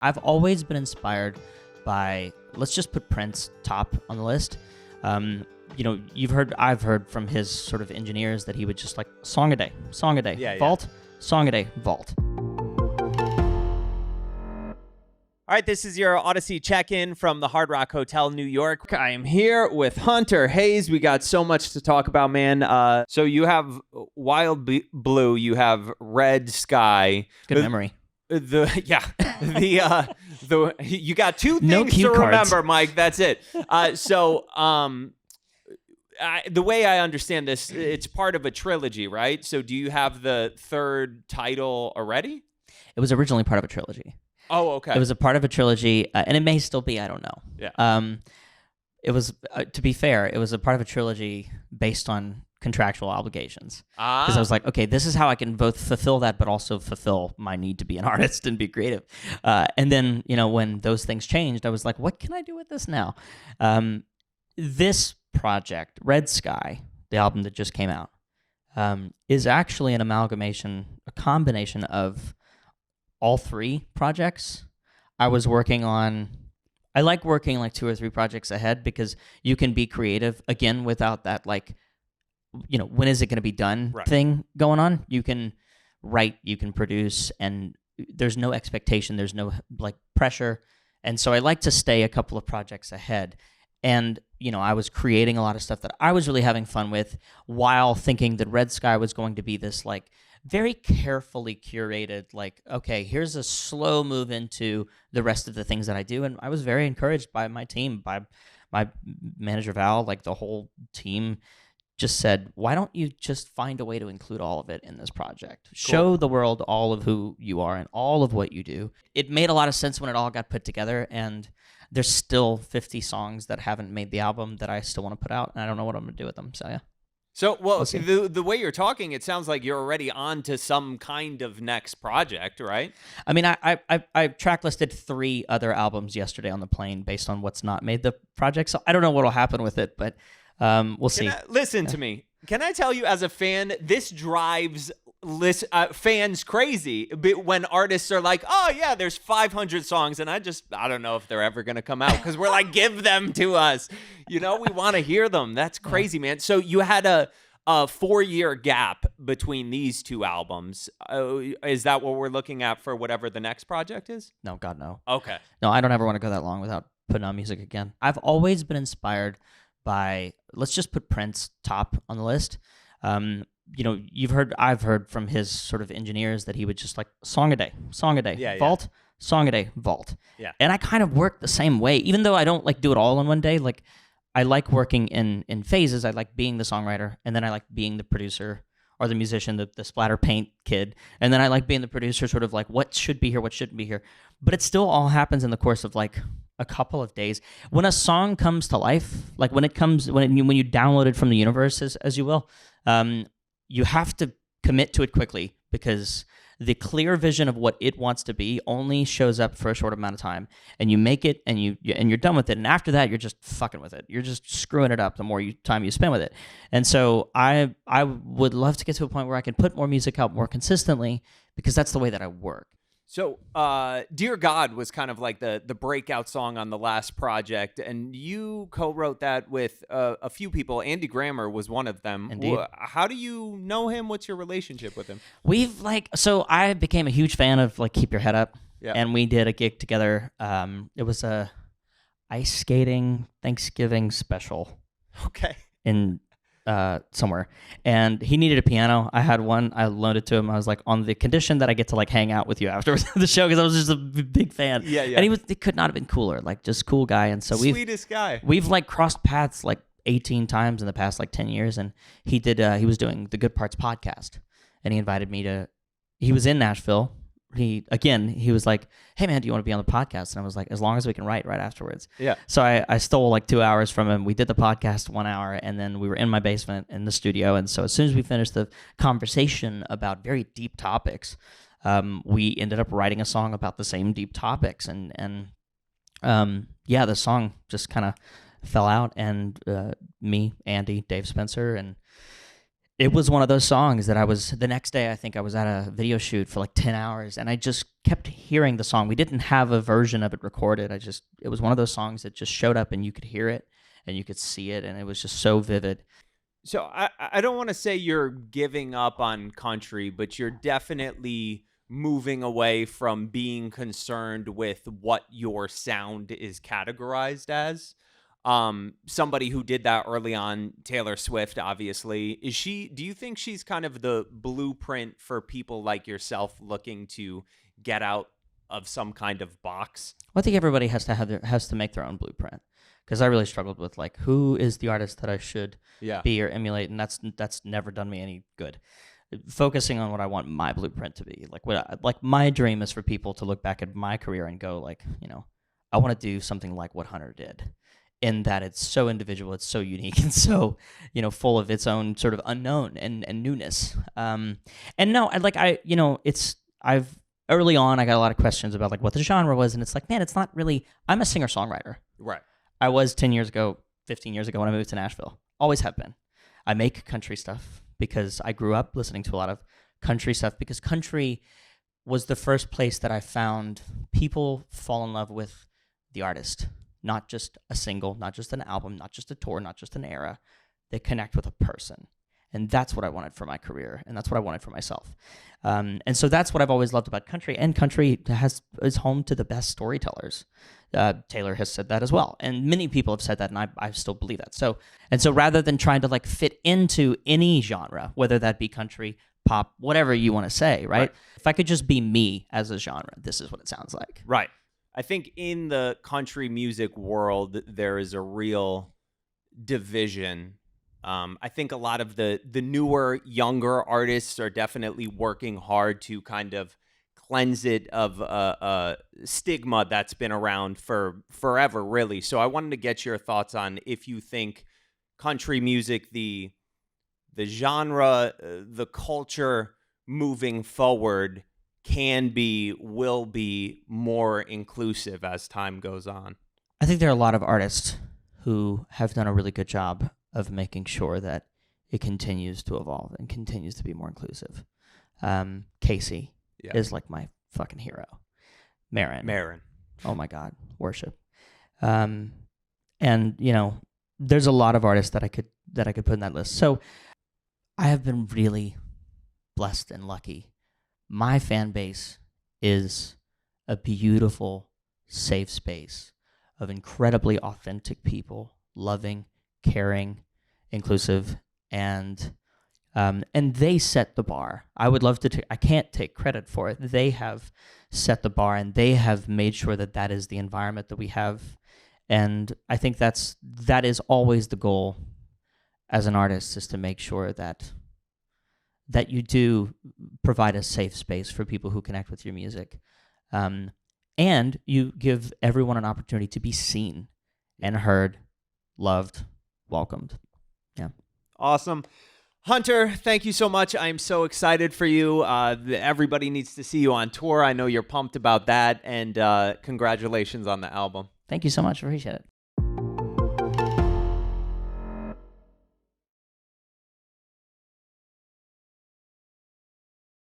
I've always been inspired by, let's just put Prince top on the list. I've heard from his sort of engineers that he would just like song a day, vault, song a day, vault. All right, this is your Audacy check-in from the Hard Rock Hotel, New York. I am here with Hunter Hayes. We got so much to talk about, man. So you have Wild Blue, you have Red Sky. Good memory. You got two No things cue to cards. remember, Mike. That's it. The way I understand this, it's part of a trilogy, right? So do you have the third title already? It was originally part of a trilogy. Oh, okay. It was a part of a trilogy, and it may still be. I don't know. Yeah. It was, to be fair, it was a part of a trilogy based on contractual obligations. Because I was like, okay, this is how I can both fulfill that, but also fulfill my need to be an artist and be creative. And then, when those things changed, I was like, what can I do with this now? This project, Red Sky, the album that just came out, is actually an amalgamation, a combination of all three projects. I like working like 2 or 3 projects ahead because you can be creative again without that when is it going to be done thing going on. You can write, you can produce, and there's no expectation, there's no pressure. And so I like to stay a couple of projects ahead. And, I was creating a lot of stuff that I was really having fun with while thinking that Red Sky was going to be this very carefully curated, okay, here's a slow move into the rest of the things that I do. And I was very encouraged by my team, by my manager, Val, the whole team just said, why don't you just find a way to include all of it in this project? Cool. Show the world all of who you are and all of what you do. It made a lot of sense when it all got put together, and there's still 50 songs that haven't made the album that I still want to put out, and I don't know what I'm going to do with them, so yeah. So, the way you're talking, it sounds like you're already on to some kind of next project, right? I mean, I track listed 3 other albums yesterday on the plane based on what's not made the project, so I don't know what will happen with it, but we'll see. Listen to me. Can I tell you, as a fan, this drives fans crazy when artists are like, oh yeah, there's 500 songs, and I don't know if they're ever gonna come out because we're like, give them to us, we want to hear them. That's crazy, man. So you had a 4-year gap between these 2 albums. Is that what we're looking at for whatever the next project is? No, God, no. Okay. No, I don't ever want to go that long without putting on music again. I've always been inspired by, let's just put Prince top on the list. I've heard from his sort of engineers that he would just like song a day, vault, song a day, vault. Yeah. And I kind of work the same way, even though I don't do it all in one day. I like working in phases. I like being the songwriter, and then I like being the producer or the musician, the splatter paint kid. And then I like being the producer, sort of what should be here, what shouldn't be here. But it still all happens in the course of a couple of days. When a song comes to life, when you download it from the universe, as you will, you have to commit to it quickly, because the clear vision of what it wants to be only shows up for a short amount of time, and you make it, and you're done with it. And after that, you're just fucking with it. You're just screwing it up the more time you spend with it. And so I would love to get to a point where I can put more music out more consistently, because that's the way that I work. So, Dear God was kind of like the breakout song on the last project, and you co-wrote that with a few people. Andy Grammer was one of them. Indeed. How do you know him? What's your relationship with him? So I became a huge fan of Keep Your Head Up, yeah. And we did a gig together. It was a ice skating Thanksgiving special. Okay. In somewhere, and he needed a piano. I had one. I loaned it to him. I was like, on the condition that I get to hang out with you afterwards of the show, because I was just a big fan. Yeah. And he could not have been cooler. Just cool guy. And so sweetest guy. We've crossed paths 18 times in the past 10 years. And he was doing the Good Parts podcast, and he invited me to. He was in Nashville. He was like, hey man, do you want to be on the podcast? And I was like, as long as we can write right afterwards. Yeah. So I stole 2 hours from him. We did the podcast 1 hour, and then we were in my basement in the studio. And so as soon as we finished the conversation about very deep topics, we ended up writing a song about the same deep topics. And the song just kind of fell out, and me, Andy, Dave Spencer, and it was one of those songs that the next day I think I was at a video shoot for like 10 hours and I just kept hearing the song. We didn't have a version of it recorded. It was one of those songs that just showed up and you could hear it and you could see it and it was just so vivid. So I don't want to say you're giving up on country, but you're definitely moving away from being concerned with what your sound is categorized as. Somebody who did that early on, Taylor Swift, obviously. Do you think she's kind of the blueprint for people like yourself looking to get out of some kind of box? Well, I think everybody has to make their own blueprint. Because I really struggled with like who is the artist that I should be or emulate, and that's never done me any good. Focusing on what I want my blueprint to be, like my dream is for people to look back at my career and go like, I want to do something like what Hunter did, in that it's so individual, it's so unique, and so full of its own sort of unknown and newness. And no, I've early on I got a lot of questions about like what the genre was, and it's like, man, it's not really. I'm a singer songwriter, right? I was 10 years ago, 15 years ago when I moved to Nashville. Always have been. I make country stuff because I grew up listening to a lot of country stuff because country was the first place that I found people fall in love with the artist. Not just a single, not just an album, not just a tour, not just an era. They connect with a person. And that's what I wanted for my career, and that's what I wanted for myself. And so that's what I've always loved about country, and country is home to the best storytellers. Taylor has said that as well, and many people have said that, and I still believe that. So rather than trying to like fit into any genre, whether that be country, pop, whatever you want to say, right? If I could just be me as a genre, this is what it sounds like. Right. I think in the country music world, there is a real division. I think a lot of the newer, younger artists are definitely working hard to kind of cleanse it of a stigma that's been around for forever, really. So I wanted to get your thoughts on if you think country music, the genre, the culture moving forward will be more inclusive as time goes on. I think there are a lot of artists who have done a really good job of making sure that it continues to evolve and continues to be more inclusive. Casey is like my fucking hero. Marin. Oh my God, worship. And there's a lot of artists that I could put in that list. So I have been really blessed and lucky. My fan base is a beautiful, safe space of incredibly authentic people, loving, caring, inclusive, and they set the bar. I would love to. I can't take credit for it. They have set the bar, and they have made sure that is the environment that we have. And I think that is always the goal as an artist, is to make sure that you do provide a safe space for people who connect with your music, and you give everyone an opportunity to be seen and heard, loved, welcomed. Yeah. Awesome. Hunter, thank you so much. I am so excited for you. Everybody needs to see you on tour. I know you're pumped about that, and congratulations on the album. Thank you so much. Appreciate it.